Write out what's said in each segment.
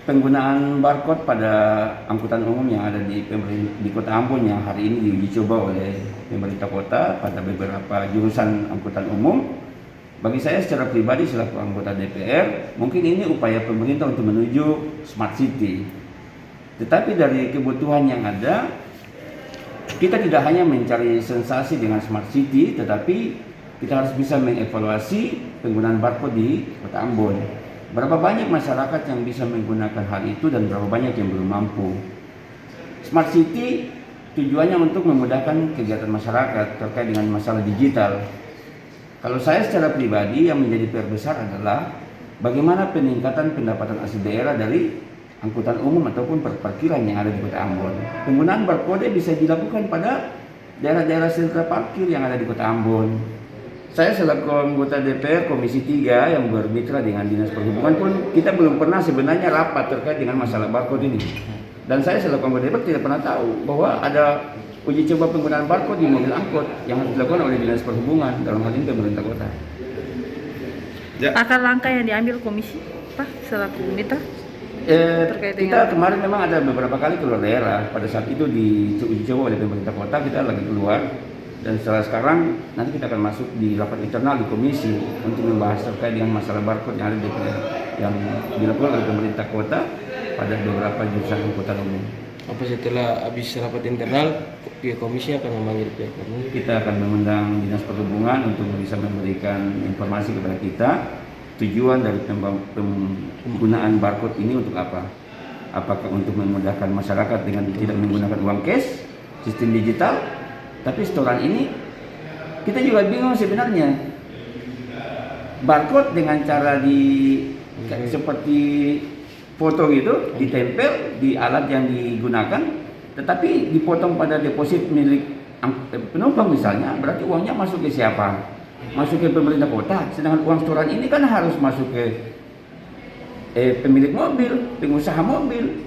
penggunaan barcode pada angkutan umum yang ada di Kota Ambon yang hari ini diuji coba oleh pemerintah kota pada beberapa jurusan angkutan umum. Bagi saya secara pribadi selaku anggota DPR, mungkin ini upaya pemerintah untuk menuju smart city. Tetapi dari kebutuhan yang ada, kita tidak hanya mencari sensasi dengan smart city, tetapi kita harus bisa mengevaluasi penggunaan barcode di Kota Ambon. Berapa banyak masyarakat yang bisa menggunakan hal itu dan berapa banyak yang belum mampu. Smart city tujuannya untuk memudahkan kegiatan masyarakat terkait dengan masalah digital. Kalau saya secara pribadi yang menjadi PR besar adalah bagaimana peningkatan pendapatan asli daerah dari angkutan umum ataupun parkiran yang ada di Kota Ambon. Penggunaan barcode bisa dilakukan pada daerah-daerah sentra parkir yang ada di Kota Ambon. Saya selaku anggota DPR Komisi 3 yang bermitra dengan Dinas Perhubungan pun kita belum pernah sebenarnya rapat terkait dengan masalah barcode ini. Dan saya selaku anggota DPR tidak pernah tahu bahwa ada uji coba penggunaan barcode di mobil angkut yang harus dilakukan oleh Dinas Perhubungan dalam hal ini pemerintah kota. Ya. Akan langkah yang diambil komisi, Pak, selaku mitra? Kita kemarin memang ada beberapa kali keluar daerah. Pada saat itu diuji coba oleh pemerintah kota, kita lagi keluar. Dan setelah sekarang nanti kita akan masuk di rapat internal di komisi untuk membahas terkait dengan masalah barcode yang ada yang dilakukan oleh pemerintah kota pada beberapa jurusan angkutan umum. Apa setelah habis rapat internal, pihak komisi akan memanggil pihak umum? Kita akan mengundang Dinas Perhubungan untuk bisa memberikan informasi kepada kita tujuan dari penggunaan barcode ini untuk apa? Apakah untuk memudahkan masyarakat dengan tidak menggunakan uang cash, sistem digital? Tapi setoran ini kita juga bingung sebenarnya. Barcode dengan cara seperti foto gitu ditempel di alat yang digunakan, tetapi dipotong pada deposit milik penumpang misalnya, berarti uangnya masuk ke siapa? Masuk ke pemerintah kota. Sedangkan uang setoran ini kan harus masuk ke pemilik mobil, pengusaha mobil.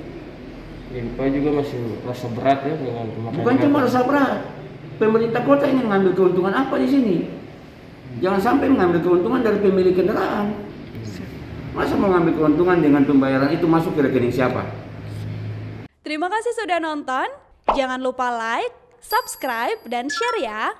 Pak juga masih rasa berat ya dengan pemakaian. Bukan cuma rasa berat. Pemerintah kota ingin mengambil keuntungan apa di sini? Jangan sampai mengambil keuntungan dari pemilik kendaraan. Masa mau mengambil keuntungan dengan pembayaran itu masuk ke rekening siapa? Terima kasih sudah nonton. Jangan lupa like, subscribe, dan share ya.